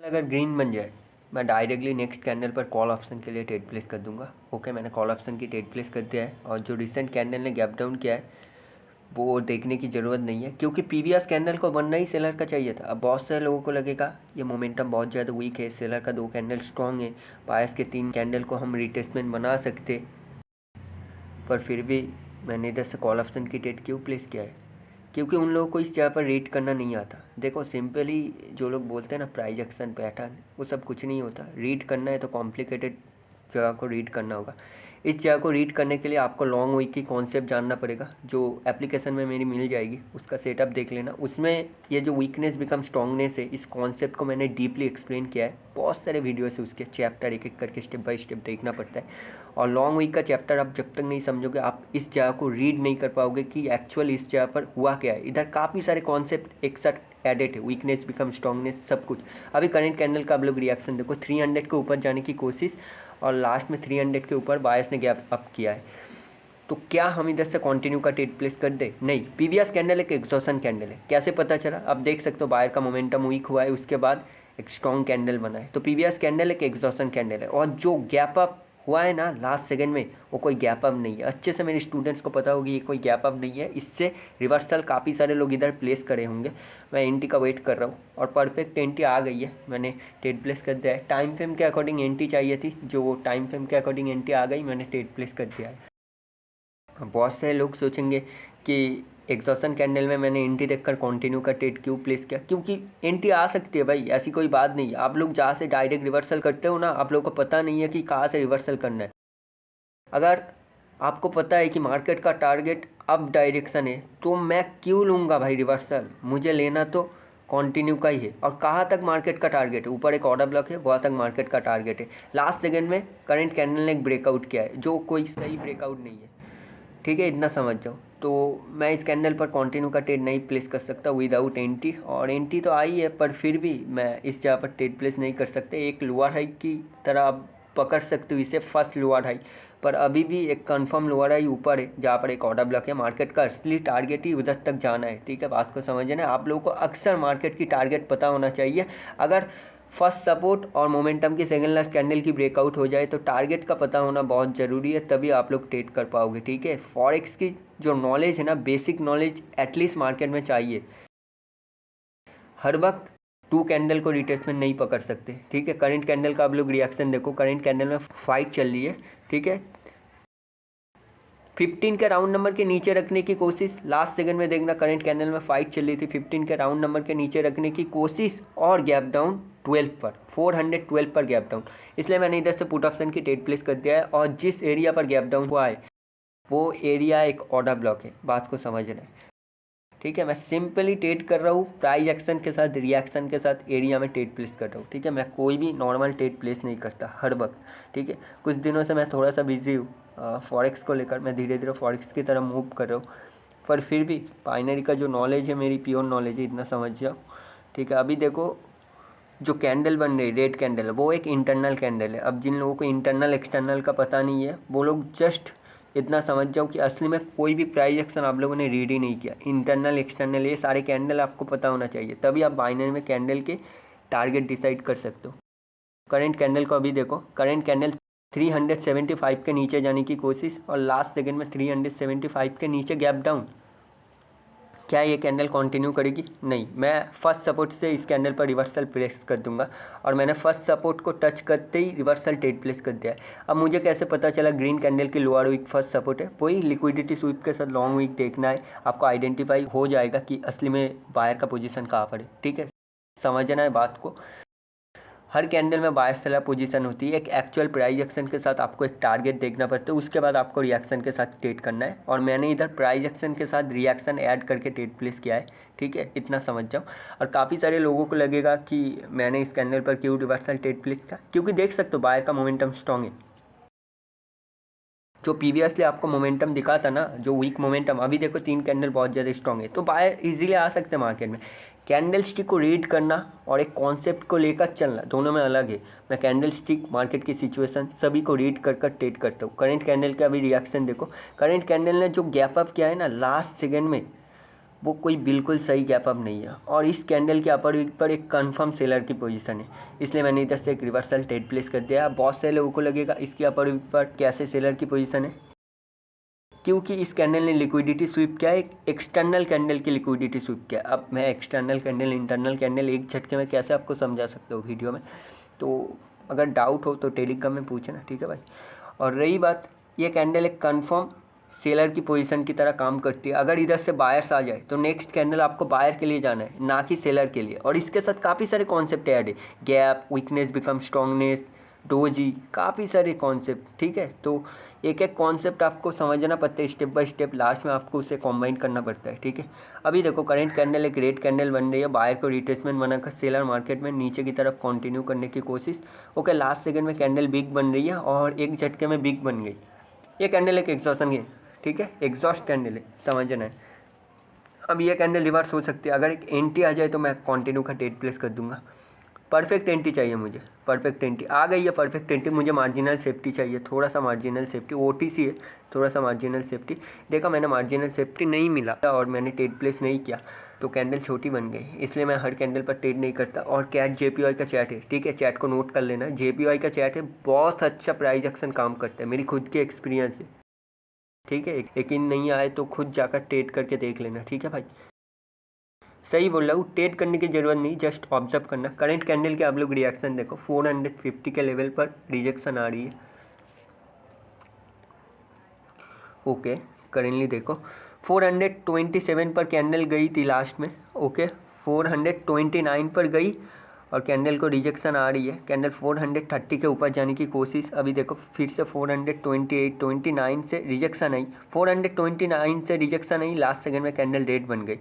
अगर ग्रीन बन जाए मैं डायरेक्टली नेक्स्ट कैंडल पर कॉल ऑप्शन के लिए ट्रेड प्लेस कर दूंगा। ओके, मैंने कॉल ऑप्शन की ट्रेड प्लेस कर दिया है और जो रिसेंट कैंडल ने गैप डाउन किया है वो देखने की ज़रूरत नहीं है, क्योंकि प्रीवियस कैंडल को बनना ही सेलर का चाहिए था। अब बहुत सारे लोगों को लगेगा ये मोमेंटम बहुत ज़्यादा वीक है, सेलर का 2 कैंडल स्ट्रॉन्ग है, बायस के 3 कैंडल को हम रिटेस्टमेंट बना सकते, पर फिर भी मैंने इधर से कॉल ऑप्शन की ट्रेड क्यों प्लेस किया है? क्योंकि उन लोगों को इस जगह पर रीड करना नहीं आता। देखो सिंपली जो लोग बोलते हैं ना प्राइस एक्शन पैटर्न, वो सब कुछ नहीं होता। रीड करना है तो कॉम्प्लिकेटेड जगह को रीड करना होगा। इस जगह को रीड करने के लिए आपको लॉन्ग वीक की कॉन्सेप्ट जानना पड़ेगा, जो एप्लीकेशन में मेरी मिल जाएगी, उसका सेटअप देख लेना। उसमें ये जो वीकनेस बिकम स्ट्रॉन्गनेस है, इस कॉन्सेप्ट को मैंने डीपली एक्सप्लेन किया है। बहुत सारे वीडियो से उसके चैप्टर एक एक करके स्टेप बाय स्टेप देखना पड़ता है। और लॉन्ग वीक का चैप्टर आप जब तक नहीं समझोगे, आप इस जगह को रीड नहीं कर पाओगे कि एक्चुअल इस जगह पर हुआ क्या है। इधर काफ़ी सारे कॉन्सेप्ट एक साथ एडेड है, वीकनेस बिकम स्ट्रॉन्गनेस सब कुछ। अभी करंट कैंडल का आप लोग रिएक्शन देखो, 300 के ऊपर जाने की कोशिश और लास्ट में 300 के ऊपर बायस ने गैप अप किया है। तो क्या हम इधर से कंटिन्यू का ट्रेड प्लेस कर दे? नहीं, प्रीवियस कैंडल एक एग्जॉशन कैंडल है। कैसे पता चला? आप देख सकते हो बायर का मोमेंटम वीक हुआ है, उसके बाद एक स्ट्रॉन्ग कैंडल बना है। तो प्रीवियस कैंडल एक एग्जॉशन कैंडल है, और जो गैप अप हुआ है ना लास्ट सेकंड में, वो कोई गैप अप नहीं है। अच्छे से मेरे स्टूडेंट्स को पता होगी ये कोई गैप अप नहीं है। इससे रिवर्सल काफ़ी सारे लोग इधर प्लेस करे होंगे। मैं एंटी का वेट कर रहा हूँ और परफेक्ट एंटी आ गई है, मैंने ट्रेड प्लेस कर दिया है। टाइम फ्रेम के अकॉर्डिंग एंटी चाहिए थी, जो टाइम फ्रेम के अकॉर्डिंग एंटी आ गई, मैंने ट्रेड प्लेस कर दिया है। बहुत से लोग सोचेंगे कि एग्जॉशन कैंडल में मैंने एंटी देखकर कंटिन्यू का ट्रेड क्यों प्लेस किया? क्योंकि एंटी आ सकती है भाई, ऐसी कोई बात नहीं है। आप लोग जहाँ से डायरेक्ट रिवर्सल करते हो ना, आप लोगों को पता नहीं है कि कहाँ से रिवर्सल करना है। अगर आपको पता है कि मार्केट का टारगेट अप डायरेक्शन है, तो मैं क्यों लूँगा भाई रिवर्सल? मुझे लेना तो कंटिन्यू का ही है। और कहाँ तक मार्केट का टारगेट है? ऊपर एक ऑर्डर ब्लॉक है, वहाँ तक मार्केट का टारगेट है। लास्ट सेकंड में करंट कैंडल ने एक ब्रेकआउट किया है, जो कोई सही ब्रेकआउट नहीं है। ठीक है, इतना समझ जाओ। तो मैं इस कैंडल पर कंटिन्यू का ट्रेड नहीं प्लेस कर सकता विदाउट एंटी, और एंटी तो आई है, पर फिर भी मैं इस जगह पर ट्रेड प्लेस नहीं कर सकते। एक लोअर हाई की तरह आप पकड़ सकते हो इसे, फर्स्ट लोअर हाई, पर अभी भी एक कंफर्म लोअर हाई ऊपर है, जहाँ पर एक ऑर्डर ब्लॉक है। मार्केट का असली टारगेट ही उधर तक जाना है। ठीक है, बात को समझना। आप लोगों को अक्सर मार्केट की टारगेट पता होना चाहिए। अगर फर्स्ट सपोर्ट और मोमेंटम की सेकंड लास्ट कैंडल की ब्रेकआउट हो जाए तो टारगेट का पता होना बहुत ज़रूरी है, तभी आप लोग ट्रेड कर पाओगे। ठीक है, फॉरेक्स की जो नॉलेज है ना, बेसिक नॉलेज एटलीस्ट मार्केट में चाहिए। हर वक्त 2 कैंडल को रिट्रेसमेंट नहीं पकड़ सकते। ठीक है, करंट कैंडल का आप लोग रिएक्शन देखो, करंट कैंडल में फाइट चल रही है। ठीक है, 15 के राउंड नंबर के नीचे रखने की कोशिश, लास्ट सेकंड में देखना करंट कैंडल में फाइट चल रही थी, 15 के राउंड नंबर के नीचे रखने की कोशिश और गैप डाउन 12 पर, 412 पर गैप डाउन। इसलिए मैंने इधर से पुट ऑप्शन की ट्रेड प्लेस कर दिया है। और जिस एरिया पर गैप डाउन हुआ है वो एरिया एक ऑर्डर ब्लॉक है, बात को समझना है। ठीक है, मैं सिंपली ट्रेड कर रहा हूँ प्राइस एक्शन के साथ, रिएक्शन के साथ एरिया में ट्रेड प्लेस कर रहा हूँ। ठीक है, मैं कोई भी नॉर्मल ट्रेड प्लेस नहीं करता हर वक्त। ठीक है, कुछ दिनों से मैं थोड़ा सा बिजी हूँ फॉरेक्स को लेकर, मैं धीरे धीरे फॉरेक्स की तरफ मूव कर रहा हूँ, पर फिर भी बाइनरी का जो नॉलेज है मेरी प्योर नॉलेज है, इतना समझ जाओ। ठीक है, अभी देखो जो कैंडल बन रही रेड कैंडल, वो एक इंटरनल कैंडल है। अब जिन लोगों को इंटरनल एक्सटर्नल का पता नहीं है, वो लोग जस्ट इतना समझ जाओ कि असली में कोई भी प्राइस एक्शन आप लोगों ने रीड ही नहीं किया। इंटरनल एक्सटर्नल ये सारे कैंडल आपको पता होना चाहिए, तभी आप बाइनरी में कैंडल के टारगेट डिसाइड कर सकते हो। करंट कैंडल को अभी देखो, करंट कैंडल 375 के नीचे जाने की कोशिश और लास्ट सेकंड में 375 के नीचे गैप डाउन। क्या ये कैंडल कंटिन्यू करेगी? नहीं, मैं फर्स्ट सपोर्ट से इस कैंडल पर रिवर्सल प्लेस कर दूंगा, और मैंने फर्स्ट सपोर्ट को टच करते ही रिवर्सल ट्रेड प्लेस कर दिया है। अब मुझे कैसे पता चला ग्रीन कैंडल की लोअर वीक फर्स्ट सपोर्ट है? वही लिक्विडिटी स्वीप के साथ लॉन्ग वीक देखना है, आपको आइडेंटिफाई हो जाएगा कि असली में बायर का पोजीशन कहाँ पर है। ठीक है, समझना है बात को। हर कैंडल में बायर सेलर पोजीशन होती है, एक एक्चुअल प्राइस एक्शन के साथ आपको एक टारगेट देखना पड़ता है, उसके बाद आपको रिएक्शन के साथ ट्रेड करना है। और मैंने इधर प्राइस एक्शन के साथ रिएक्शन ऐड करके ट्रेड प्लेस किया है। ठीक है, इतना समझ जाओ। और काफ़ी सारे लोगों को लगेगा कि मैंने इस कैंडल पर क्यों रिवर्सल ट्रेड प्लेस किया, क्योंकि देख सकते हो बायर का मोमेंटम स्ट्रॉन्ग है। जो प्रीवियसली आपको मोमेंटम दिखा था ना, जो वीक मोमेंटम, अभी देखो 3 कैंडल बहुत ज़्यादा स्ट्रॉन्ग है, तो बायर इजीली आ सकते हैं मार्केट में। कैंडल स्टिक को रीड करना और एक कॉन्सेप्ट को लेकर चलना दोनों में अलग है। मैं कैंडल स्टिक, मार्केट की सिचुएशन सभी को रीड कर ट्रेड करता हूँ। करंट कैंडल का अभी रिएक्शन देखो, करंट कैंडल ने जो गैप अप किया है ना लास्ट सेकेंड में, वो कोई बिल्कुल सही गैप अप नहीं है और इस कैंडल के अपर वीक पर एक कंफर्म सेलर की पोजीशन है, इसलिए मैंने इधर से एक रिवर्सल ट्रेड प्लेस कर दिया। बहुत से लोगों को लगेगा इसके अपर वीक पर कैसे सेलर की पोजीशन है, क्योंकि इस कैंडल ने लिक्विडिटी स्वीप किया है, एक एक्सटर्नल कैंडल की लिक्विडिटी स्वीप किया। अब मैं एक्सटर्नल कैंडल इंटरनल कैंडल एक झटके में कैसे आपको समझा सकता हूँ वीडियो में, तो अगर डाउट हो तो टेलीग्राम में पूछना, ठीक है भाई। और रही बात, ये कैंडल एक कंफर्म सेलर की पोजीशन की तरह काम करती है। अगर इधर से बायर्स आ जाए तो नेक्स्ट कैंडल आपको बायर के लिए जाना है, ना कि सेलर के लिए। और इसके साथ काफ़ी सारे कॉन्सेप्ट ऐड है, gap, weakness become strongness, doji, काफ़ी सारे कॉन्सेप्ट, ठीक है। तो एक एक कॉन्सेप्ट आपको समझना पड़ता है स्टेप बाय स्टेप, लास्ट में आपको उसे कॉम्बाइन करना पड़ता है, ठीक है। अभी देखो करंट कैंडल एक रेड कैंडल बन रही है, बायर को रिट्रेसमेंट बनाकर सेलर मार्केट में नीचे की तरफ कंटिन्यू करने की कोशिश। ओके, लास्ट सेकंड में कैंडल बिग बन रही है और एक झटके में बिग बन गई। ये कैंडल एक एग्जॉशन है, ठीक है, एग्जॉस्ट कैंडल है, समझना है। अब ये कैंडल रिवर्स हो सकती है, अगर एक एंटी आ जाए तो मैं कंटिन्यू का ट्रेड प्लेस कर दूंगा। परफेक्ट एंटी चाहिए मुझे, परफेक्ट एंटी आ गई है, परफेक्ट एंटी। मुझे मार्जिनल सेफ्टी चाहिए, थोड़ा सा मार्जिनल सेफ्टी, ओटीसी है, थोड़ा सा मार्जिनल सेफ्टी। देखा मैंने मार्जिनल सेफ्टी नहीं मिला और मैंने ट्रेड प्लेस नहीं किया तो कैंडल छोटी बन गई, इसलिए मैं हर कैंडल पर ट्रेड नहीं करता। और कैट जेपीवाई का चैट है, ठीक है, चैट को नोट कर लेना। जेपीवाई का चैट है, बहुत अच्छा प्राइस एक्शन काम करता है, मेरी खुद की एक्सपीरियंस है, ठीक है। यकीन नहीं आए तो खुद जाकर ट्रेड करके देख लेना, ठीक है भाई। सही बोल रहा हूँ, ट्रेड करने की जरूरत नहीं, जस्ट ऑब्जर्व करना। करंट कैंडल के आप लोग रिएक्शन देखो, 450 के लेवल पर रिजेक्शन आ रही है। ओके, करेंटली देखो 427 पर कैंडल गई थी लास्ट में, ओके 429 पर गई और कैंडल को रिजेक्शन आ रही है। कैंडल 430 के ऊपर जाने की कोशिश, अभी देखो फिर से 428 29 से रिजेक्शन आई, 429 से रिजेक्शन आई, लास्ट सेकंड में कैंडल रेड बन गई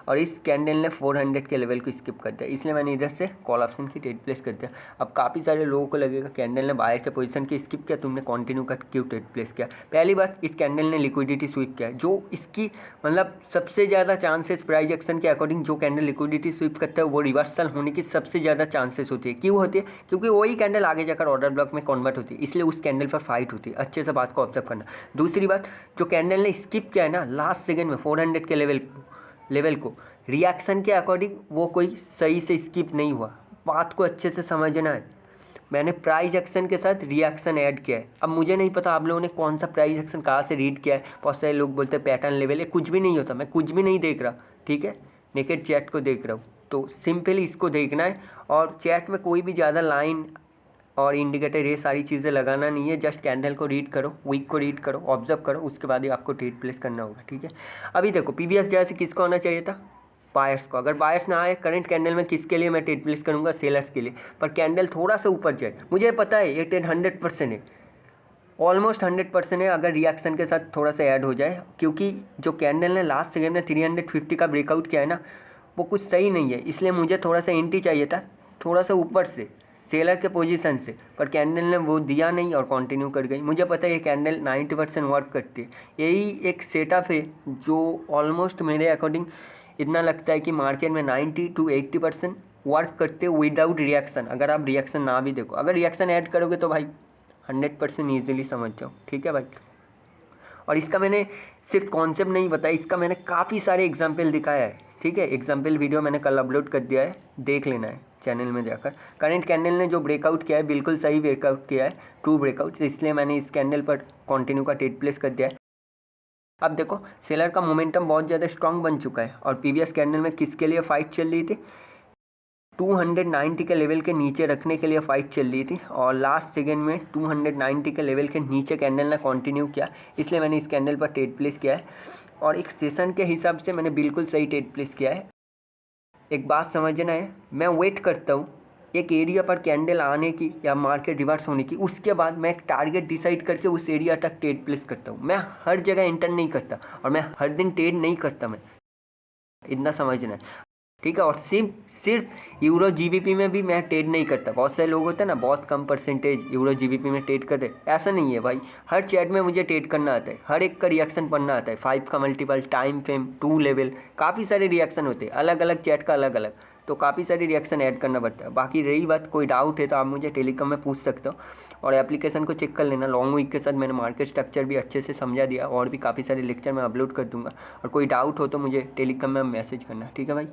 और इस कैंडल ने 400 के लेवल को स्किप कर दिया, इसलिए मैंने इधर से कॉल ऑप्शन की ट्रेड प्लेस कर दिया। अब काफ़ी सारे लोगों को लगेगा कैंडल ने बायर के पोजीशन की स्किप किया, तुमने कंटिन्यू कर क्यों ट्रेड प्लेस किया। पहली बात, इस कैंडल ने लिक्विडिटी स्वीप किया, जो इसकी मतलब सबसे ज़्यादा चांसेस प्राइस एक्शन के अकॉर्डिंग जो कैंडल लिक्विडिटी स्वीप करता है वो रिवर्सल होने की सबसे ज़्यादा चांसेस होती है। क्यों होती है? क्योंकि वही कैंडल आगे जाकर ऑर्डर ब्लॉक में कन्वर्ट होती है, इसलिए उस कैंडल पर फाइट होती है। अच्छे से बात को ऑब्जर्व करना। दूसरी बात, जो कैंडल ने स्किप किया है ना लास्ट सेकेंड में 400 के लेवल को, रिएक्शन के अकॉर्डिंग वो कोई सही से स्किप नहीं हुआ। बात को अच्छे से समझना है, मैंने प्राइस एक्शन के साथ रिएक्शन ऐड किया है। अब मुझे नहीं पता आप लोगों ने कौन सा प्राइस एक्शन कहाँ से रीड किया है। बहुत सारे लोग बोलते हैं पैटर्न लेवल है, कुछ भी नहीं होता, मैं कुछ भी नहीं देख रहा, ठीक है, नेकेड चैट को देख रहा हूँ। तो सिंपली इसको देखना है और चैट में कोई भी ज़्यादा लाइन और इंडिकेटर ये सारी चीज़ें लगाना नहीं है, जस्ट कैंडल को रीड करो, वीक को रीड करो, ऑब्जर्व करो, उसके बाद ही आपको ट्रेड प्लेस करना होगा, ठीक है। अभी देखो पीवीएस जैसे किसको आना चाहिए था, बायर्स को। अगर बायर्स ना आए करंट कैंडल में किसके लिए मैं ट्रेड प्लेस करूंगा, सेलर्स के लिए। पर कैंडल थोड़ा सा ऊपर जाए, मुझे पता है ये ट्रेड 100% है, ऑलमोस्ट 100% है, अगर रिएक्शन के साथ थोड़ा सा ऐड हो जाए, क्योंकि जो कैंडल ने लास्ट सेकेंड में 350 का ब्रेकआउट किया है ना वो कुछ सही नहीं है, इसलिए मुझे थोड़ा सा एंट्री चाहिए था थोड़ा सा ऊपर से सेलर के पोजीशन से, पर कैंडल ने वो दिया नहीं और कंटिन्यू कर गई। मुझे पता है ये कैंडल 90% वर्क करती है, यही एक सेटअप है जो ऑलमोस्ट मेरे अकॉर्डिंग इतना लगता है कि मार्केट में 90 to 80% वर्क करते विदाउट रिएक्शन। अगर आप रिएक्शन ना भी देखो, अगर रिएक्शन ऐड करोगे तो भाई 100% ईजिली समझ जाओ, ठीक है भाई। और इसका मैंने सिर्फ कॉन्सेप्ट नहीं बताया, इसका मैंने काफ़ी सारे एग्जाम्पल दिखाया है, ठीक है। एग्जाम्पल वीडियो मैंने कल अपलोड कर दिया है, देख लेना है चैनल में जाकर। करंट कैंडल ने जो ब्रेकआउट किया है बिल्कुल सही ब्रेकआउट किया है, ट्रू ब्रेकआउट, इसलिए मैंने इस कैंडल पर कंटिन्यू का ट्रेड प्लेस कर दिया है। अब देखो सेलर का मोमेंटम बहुत ज़्यादा स्ट्रांग बन चुका है और प्रीवियस कैंडल में किसके लिए फाइट चल रही थी, 290 के लेवल के नीचे रखने के लिए फाइट चल रही थी और लास्ट सेकेंड में 290 के लेवल के नीचे कैंडल ने कंटिन्यू किया, इसलिए मैंने इस कैंडल पर ट्रेड प्लेस किया है और एक सेशन के हिसाब से मैंने बिल्कुल सही ट्रेड प्लेस किया है। एक बात समझना है, मैं वेट करता हूँ एक एरिया पर कैंडल आने की या मार्केट रिवर्स होने की, उसके बाद मैं एक टारगेट डिसाइड करके उस एरिया तक ट्रेड प्लेस करता हूँ। मैं हर जगह एंटर नहीं करता और मैं हर दिन ट्रेड नहीं करता, मैं इतना समझना है, ठीक है। और सिर्फ यूरो जीबीपी में भी मैं ट्रेड नहीं करता। बहुत सारे लोग होते हैं ना, बहुत कम परसेंटेज यूरो जीबीपी में ट्रेड कर रहे, ऐसा नहीं है भाई। हर चैट में मुझे ट्रेड करना आता है, हर एक का रिएक्शन पढ़ना आता है, 5 का मल्टीपल, टाइम फ्रेम, 2 लेवल, काफ़ी सारे रिएक्शन होते हैं, अलग अलग चैट का अलग अलग, तो काफ़ी सारी रिएक्शन ऐड करना पड़ता है। बाकी रही बात, कोई डाउट है तो आप मुझे टेलीग्राम में पूछ सकते हो, और एप्लीकेशन को चेक कर लेना। लॉन्ग वीक के साथ मैंने मार्केट स्ट्रक्चर भी अच्छे से समझा दिया, और भी काफ़ी सारे लेक्चर मैं अपलोड कर दूंगा, और कोई डाउट हो तो मुझे टेलीग्राम में मैसेज करना, ठीक है भाई।